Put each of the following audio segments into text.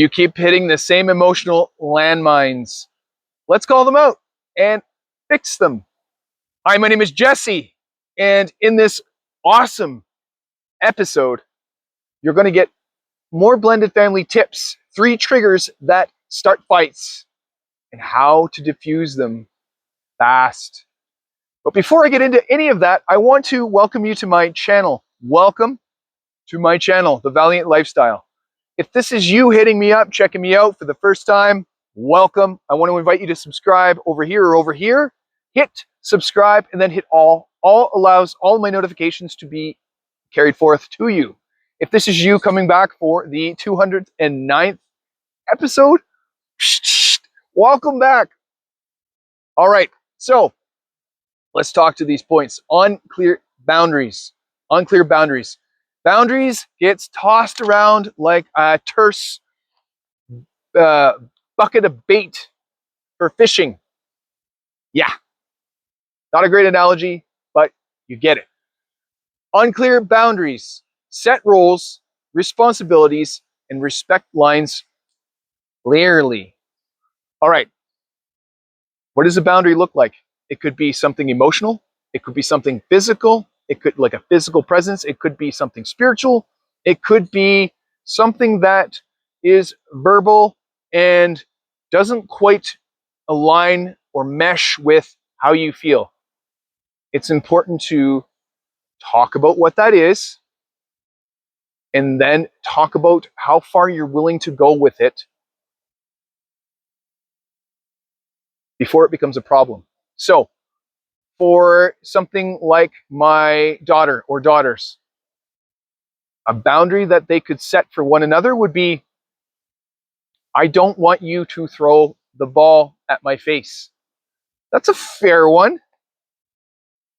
You keep hitting the same emotional landmines. Let's call them out and fix them. Hi, my name is Jesse, and in this awesome episode, you're going to get more blended family tips, 3 triggers that start fights, and how to diffuse them fast. But before I get into any of that, I want to welcome you to my channel. Welcome to my channel, The Valiant Lifestyle. If this is you hitting me up, checking me out for the first time, welcome. I want to invite you to subscribe over here or over here. Hit subscribe and then hit all. All allows all my notifications to be carried forth to you. If this is you coming back for the 209th episode, welcome back. All right, so let's talk to these points. Unclear boundaries. Unclear boundaries. Boundaries gets tossed around like a terse bucket of bait for fishing. Yeah, not a great analogy, but you get it. Unclear boundaries. Set roles, responsibilities, and respect lines clearly. All right. What does a boundary look like? It could be something emotional. It could be something physical. It could like a physical presence. It could be something spiritual. It could be something that is verbal and doesn't quite align or mesh with how you feel. It's important to talk about what that is and then talk about how far you're willing to go with it before it becomes a problem. So, for something like my daughter or daughters, a boundary that they could set for one another would be, I don't want you to throw the ball at my face. That's a fair one.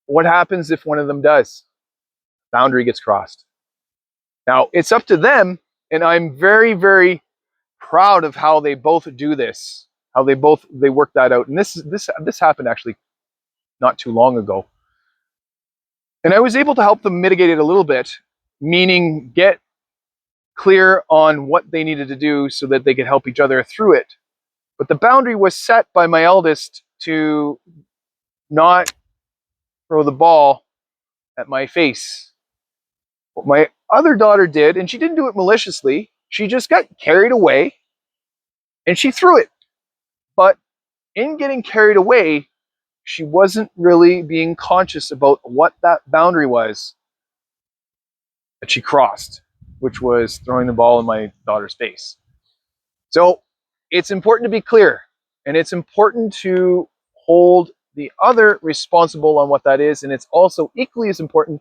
What happens if one of them does? Boundary gets crossed. Now, it's up to them, and I'm very, very proud of how they both do this, how they work that out. And this happened actually not too long ago. And I was able to help them mitigate it a little bit, meaning get clear on what they needed to do so that they could help each other through it. But the boundary was set by my eldest to not throw the ball at my face. What my other daughter did, and she didn't do it maliciously, she just got carried away and she threw it. But in getting carried away, she wasn't really being conscious about what that boundary was that she crossed, which was throwing the ball in my daughter's face. So it's important to be clear, and it's important to hold the other responsible on what that is, and it's also equally as important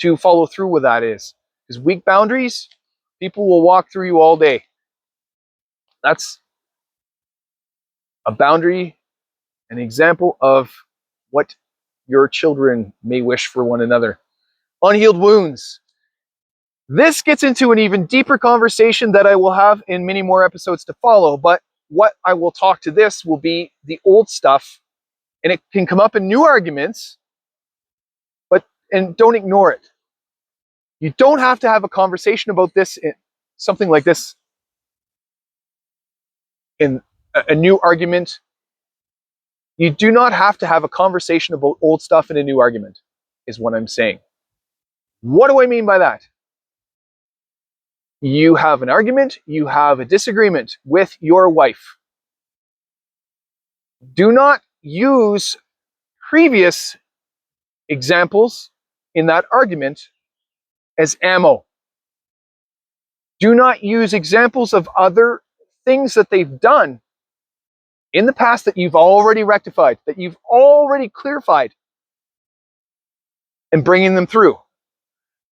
to follow through with that is. Because weak boundaries, people will walk through you all day. That's a boundary, an example of what your children may wish for one another. Unhealed wounds. This gets into an even deeper conversation that I will have in many more episodes to follow, but what I will talk to this will be the old stuff, and it can come up in new arguments, and don't ignore it. You don't have to have a conversation about this, something like this, in a new argument. You do not have to have a conversation about old stuff in a new argument, is what I'm saying. What do I mean by that? You have an argument, you have a disagreement with your wife. Do not use previous examples in that argument as ammo. Do not use examples of other things that they've done in the past that you've already rectified, that you've already clarified, and bringing them through.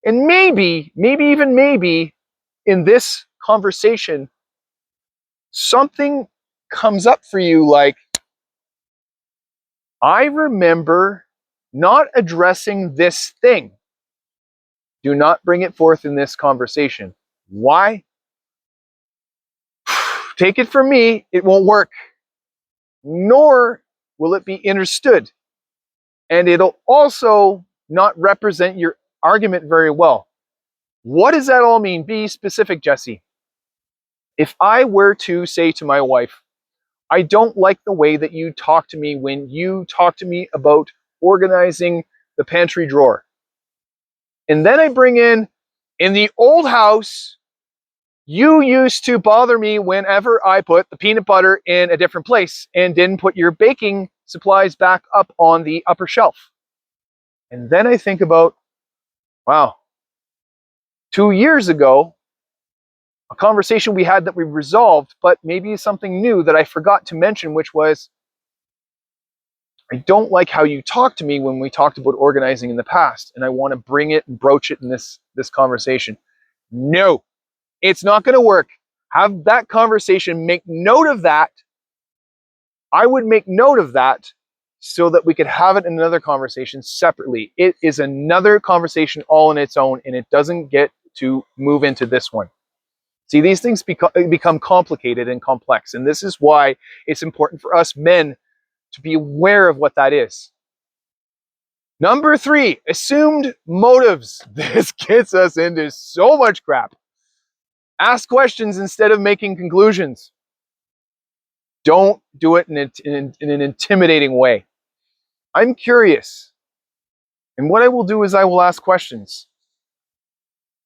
And maybe in this conversation, something comes up for you like, I remember not addressing this thing. Do not bring it forth in this conversation. Why? Take it from me, it won't work. Nor will it be understood. And it'll also not represent your argument very well. What does that all mean? Be specific, Jesse. If I were to say to my wife, I don't like the way that you talk to me when you talk to me about organizing the pantry drawer. And then I bring in the old house, you used to bother me whenever I put the peanut butter in a different place and didn't put your baking supplies back up on the upper shelf. And then I think about, wow, 2 years ago, a conversation we had that we resolved, but maybe something new that I forgot to mention, which was, I don't like how you talk to me when we talked about organizing in the past, and I want to bring it and broach it in this conversation. No, it's not going to work. Have that conversation, make note of that. I would make note of that so that we could have it in another conversation separately. It is another conversation all on its own, and it doesn't get to move into this one. See, these things become complicated and complex, and this is why it's important for us men to be aware of what that is. Number 3, assumed motives. This gets us into so much crap. Ask questions instead of making conclusions. Don't do it in an intimidating way. I'm curious, and what I will do is I will ask questions.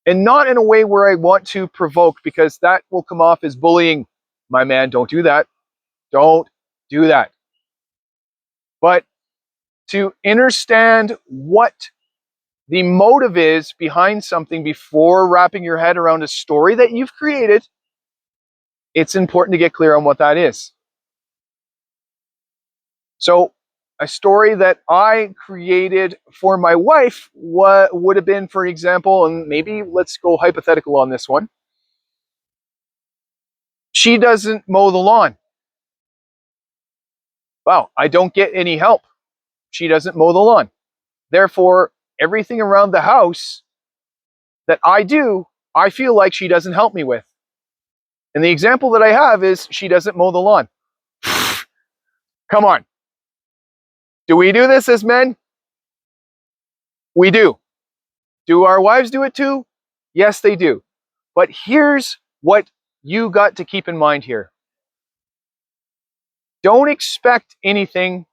And not in a way where I want to provoke, because that will come off as bullying. My man, don't do that. Don't do that. But to understand what the motive is behind something before wrapping your head around a story that you've created, it's important to get clear on what that is. So a story that I created for my wife would have been, for example, and maybe let's go hypothetical on this one. She doesn't mow the lawn. Wow, I don't get any help. She doesn't mow the lawn. Therefore, everything around the house that I do, I feel like she doesn't help me with. And the example that I have is she doesn't mow the lawn. Come on. Do we do this as men? We do. Do our wives do it too? Yes, they do. But here's what you got to keep in mind here. Don't expect anything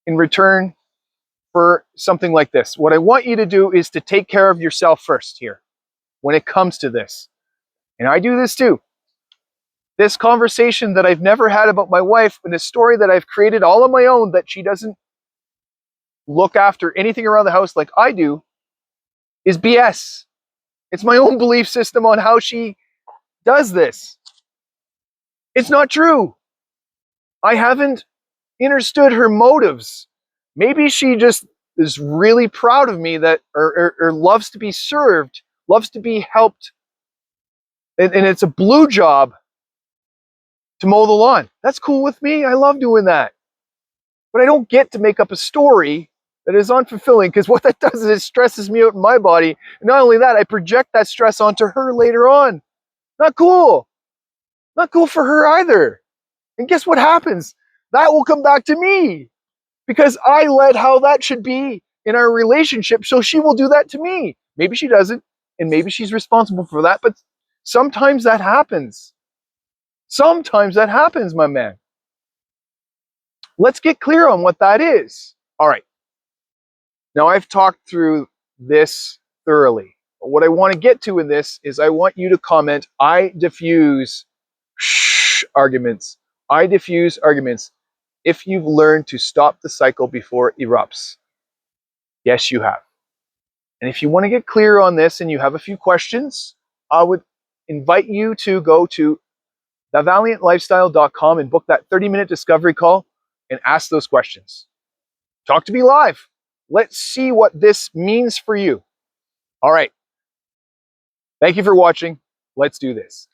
in return for something like this. What I want you to do is to take care of yourself first here when it comes to this. And I do this too. This conversation that I've never had about my wife, and a story that I've created all on my own, that she doesn't look after anything around the house like I do, is BS. It's my own belief system on how she does this. It's not true. I haven't understood her motives. Maybe she just is really proud of me, that or loves to be served, loves to be helped, and it's a blue job to mow the lawn. That's cool with me. I love doing that. But I don't get to make up a story that is unfulfilling, because what that does is it stresses me out in my body. And not only that, I project that stress onto her later on. Not cool. Not cool for her either. And guess what happens? That will come back to me, because I led how that should be in our relationship, so she will do that to me. Maybe she doesn't, and maybe she's responsible for that, but sometimes that happens. Sometimes that happens, my man. Let's get clear on what that is. All right. Now, I've talked through this thoroughly. But what I want to get to in this is I want you to comment, I diffuse arguments. I diffuse arguments. If you've learned to stop the cycle before it erupts. Yes, you have. And if you want to get clear on this and you have a few questions, I would invite you to go to thevaliantlifestyle.com and book that 30-minute discovery call and ask those questions. Talk to me live. Let's see what this means for you. All right. Thank you for watching. Let's do this.